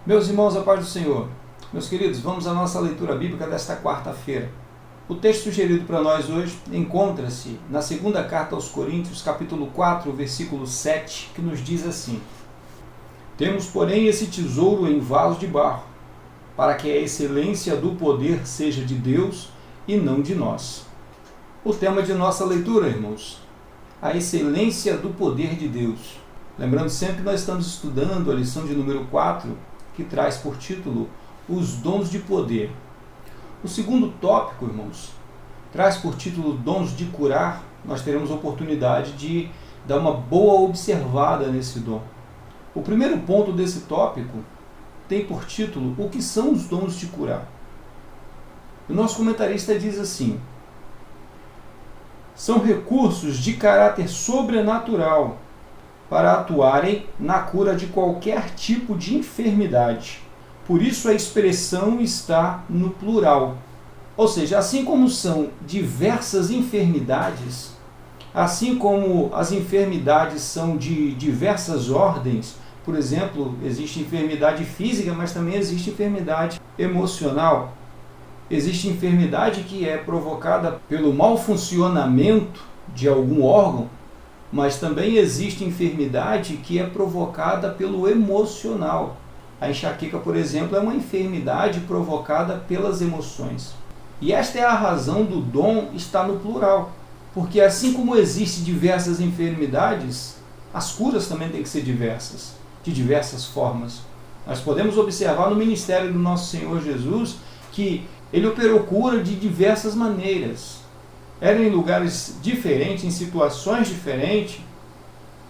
Meus irmãos, a paz do Senhor. Meus queridos, vamos à nossa leitura bíblica desta quarta-feira. O texto sugerido para nós hoje encontra-se na segunda carta aos Coríntios, capítulo 4, versículo 7, que nos diz assim: Temos, porém, esse tesouro em vaso de barro, para que a excelência do poder seja de Deus e não de nós. O tema de nossa leitura, irmãos, a excelência do poder de Deus. Lembrando sempre que nós estamos estudando a lição de número 4, que traz por título os dons de poder. O segundo tópico, irmãos, traz por título dons de curar. Nós teremos a oportunidade de dar uma boa observada nesse dom. O primeiro ponto desse tópico tem por título o que são os dons de curar. O nosso comentarista diz assim: são recursos de caráter sobrenatural para atuarem na cura de qualquer tipo de enfermidade. Por isso a expressão está no plural. Ou seja, assim como são diversas enfermidades, assim como as enfermidades são de diversas ordens, por exemplo, existe enfermidade física, mas também existe enfermidade emocional. Existe enfermidade que é provocada pelo mau funcionamento de algum órgão, mas também existe enfermidade que é provocada pelo emocional. A enxaqueca, por exemplo, é uma enfermidade provocada pelas emoções. E esta é a razão do dom estar no plural. Porque assim como existem diversas enfermidades, as curas também têm que ser diversas, de diversas formas. Nós podemos observar no ministério do nosso Senhor Jesus que ele operou cura de diversas maneiras. Eram em lugares diferentes, em situações diferentes,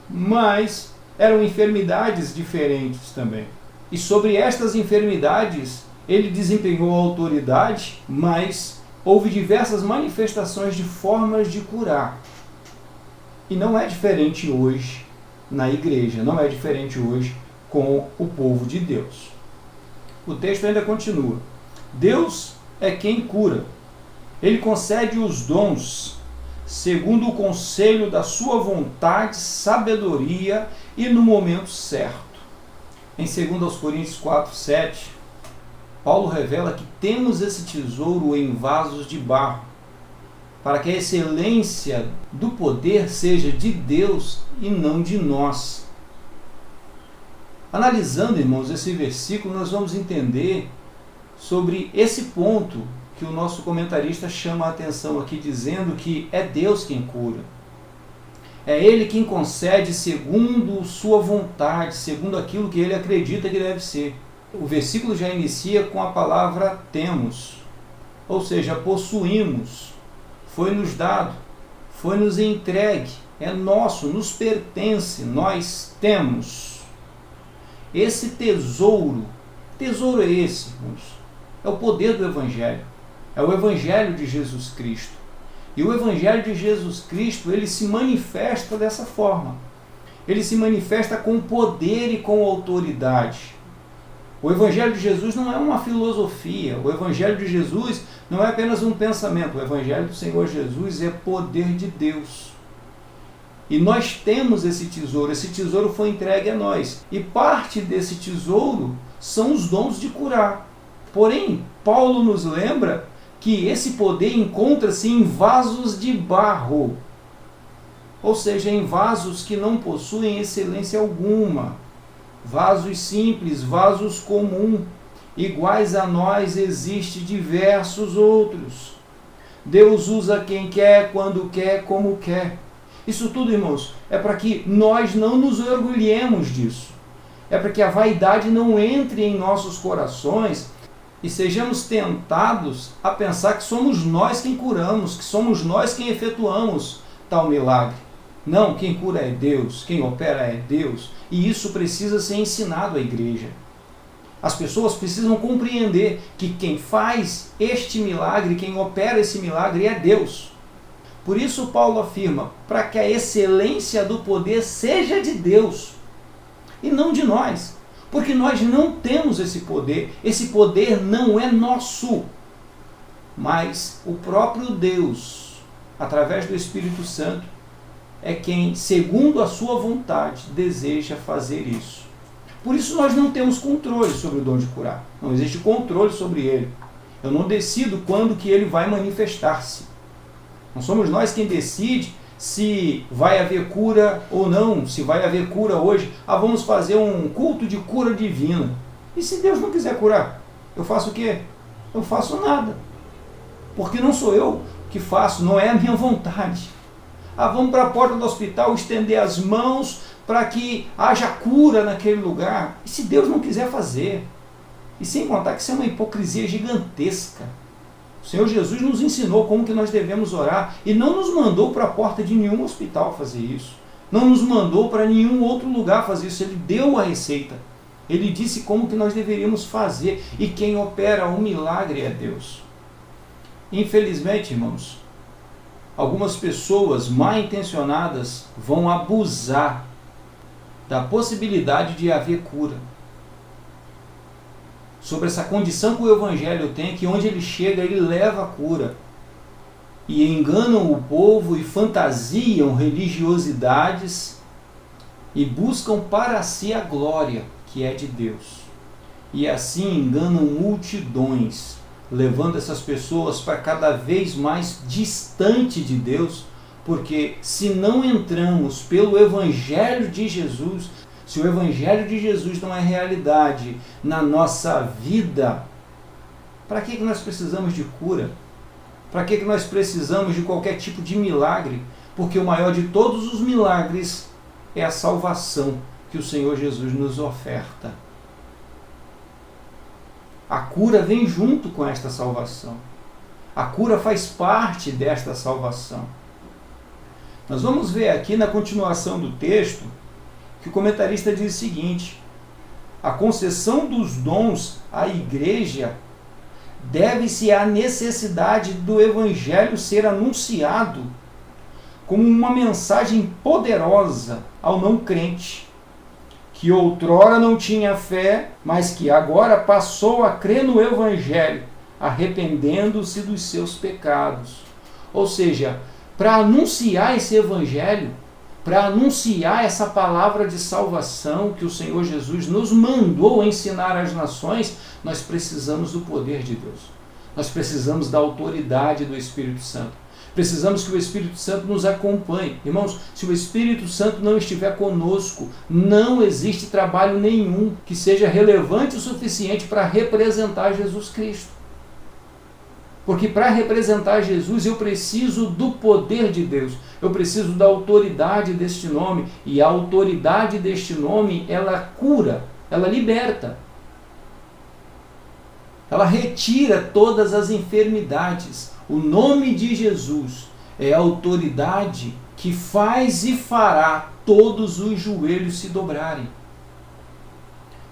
mas eram enfermidades diferentes também. E sobre estas enfermidades, ele desempenhou autoridade, mas houve diversas manifestações de formas de curar. E não é diferente hoje na igreja, não é diferente hoje com o povo de Deus. O texto ainda continua. Deus é quem cura. Ele concede os dons segundo o conselho da sua vontade, sabedoria e no momento certo. Em 2 Coríntios 4, 7, Paulo revela que temos esse tesouro em vasos de barro, para que a excelência do poder seja de Deus e não de nós. Analisando, irmãos, esse versículo, nós vamos entender sobre esse ponto que o nosso comentarista chama a atenção aqui, dizendo que é Deus quem cura. É Ele quem concede segundo sua vontade, segundo aquilo que Ele acredita que deve ser. O versículo já inicia com a palavra temos, ou seja, possuímos, foi-nos dado, foi-nos entregue, é nosso, nos pertence, nós temos. Esse tesouro é esse, irmãos, é o poder do Evangelho. É o Evangelho de Jesus Cristo. E o Evangelho de Jesus Cristo, ele se manifesta dessa forma. Ele se manifesta com poder e com autoridade. O Evangelho de Jesus não é uma filosofia. O Evangelho de Jesus não é apenas um pensamento. O Evangelho do Senhor Jesus é poder de Deus. E nós temos esse tesouro. Esse tesouro foi entregue a nós. E parte desse tesouro são os dons de curar. Porém, Paulo nos lembra que esse poder encontra-se em vasos de barro, ou seja, em vasos que não possuem excelência alguma, vasos simples, vasos comuns, iguais a nós existem diversos outros. Deus usa quem quer, quando quer, como quer. Isso tudo, irmãos, é para que nós não nos orgulhemos disso, é para que a vaidade não entre em nossos corações e sejamos tentados a pensar que somos nós quem curamos, que somos nós quem efetuamos tal milagre. Não, quem cura é Deus, quem opera é Deus, e isso precisa ser ensinado à igreja. As pessoas precisam compreender que quem faz este milagre, quem opera esse milagre é Deus. Por isso Paulo afirma, para que a excelência do poder seja de Deus, e não de nós. Porque nós não temos esse poder não é nosso, mas o próprio Deus, através do Espírito Santo, é quem, segundo a sua vontade, deseja fazer isso. Por isso nós não temos controle sobre o dom de curar. Não existe controle sobre ele. Eu não decido quando que ele vai manifestar-se. Não somos nós quem decide se vai haver cura ou não, se vai haver cura hoje. Vamos fazer um culto de cura divina. E se Deus não quiser curar? Eu faço o quê? Eu faço nada. Porque não sou eu que faço, não é a minha vontade. Vamos para a porta do hospital estender as mãos para que haja cura naquele lugar. E se Deus não quiser fazer? E sem contar que isso é uma hipocrisia gigantesca. O Senhor Jesus nos ensinou como que nós devemos orar e não nos mandou para a porta de nenhum hospital fazer isso. Não nos mandou para nenhum outro lugar fazer isso. Ele deu a receita. Ele disse como que nós deveríamos fazer. E quem opera o milagre é Deus. Infelizmente, irmãos, algumas pessoas mal intencionadas vão abusar da possibilidade de haver cura. Sobre essa condição que o Evangelho tem, que onde ele chega, ele leva a cura. E enganam o povo e fantasiam religiosidades e buscam para si a glória que é de Deus. E assim enganam multidões, levando essas pessoas para cada vez mais distante de Deus, porque se não entramos pelo Evangelho de Jesus, se o Evangelho de Jesus não é realidade na nossa vida, para que nós precisamos de cura? Para que nós precisamos de qualquer tipo de milagre? Porque o maior de todos os milagres é a salvação que o Senhor Jesus nos oferta. A cura vem junto com esta salvação. A cura faz parte desta salvação. Nós vamos ver aqui na continuação do texto que o comentarista diz o seguinte: a concessão dos dons à igreja deve-se à necessidade do Evangelho ser anunciado como uma mensagem poderosa ao não crente, que outrora não tinha fé, mas que agora passou a crer no Evangelho, arrependendo-se dos seus pecados. Ou seja, para anunciar esse Evangelho, para anunciar essa palavra de salvação que o Senhor Jesus nos mandou ensinar às nações, nós precisamos do poder de Deus. Nós precisamos da autoridade do Espírito Santo. Precisamos que o Espírito Santo nos acompanhe. Irmãos, se o Espírito Santo não estiver conosco, não existe trabalho nenhum que seja relevante o suficiente para representar Jesus Cristo. Porque para representar Jesus eu preciso do poder de Deus. Eu preciso da autoridade deste nome. E a autoridade deste nome, ela cura, ela liberta. Ela retira todas as enfermidades. O nome de Jesus é a autoridade que faz e fará todos os joelhos se dobrarem.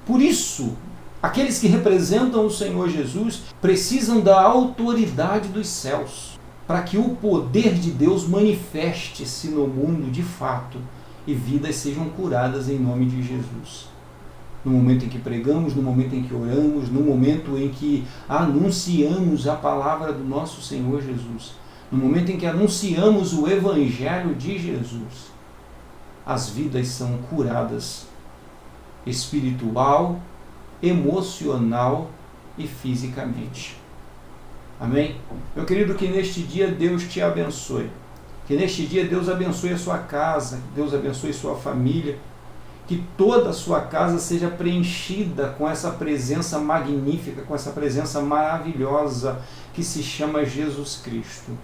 Por isso, aqueles que representam o Senhor Jesus precisam da autoridade dos céus, para que o poder de Deus manifeste-se no mundo de fato e vidas sejam curadas em nome de Jesus. No momento em que pregamos, no momento em que oramos, no momento em que anunciamos a palavra do nosso Senhor Jesus, no momento em que anunciamos o Evangelho de Jesus, as vidas são curadas espiritual, emocional e fisicamente. Amém? Meu querido, que neste dia Deus te abençoe. Que neste dia Deus abençoe a sua casa, que Deus abençoe a sua família, que toda a sua casa seja preenchida com essa presença magnífica, com essa presença maravilhosa que se chama Jesus Cristo.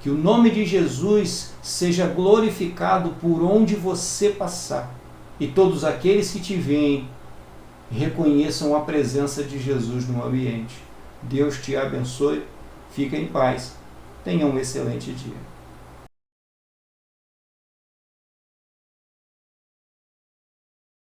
Que o nome de Jesus seja glorificado por onde você passar. E todos aqueles que te veem reconheçam a presença de Jesus no ambiente. Deus te abençoe, fica em paz, tenha um excelente dia.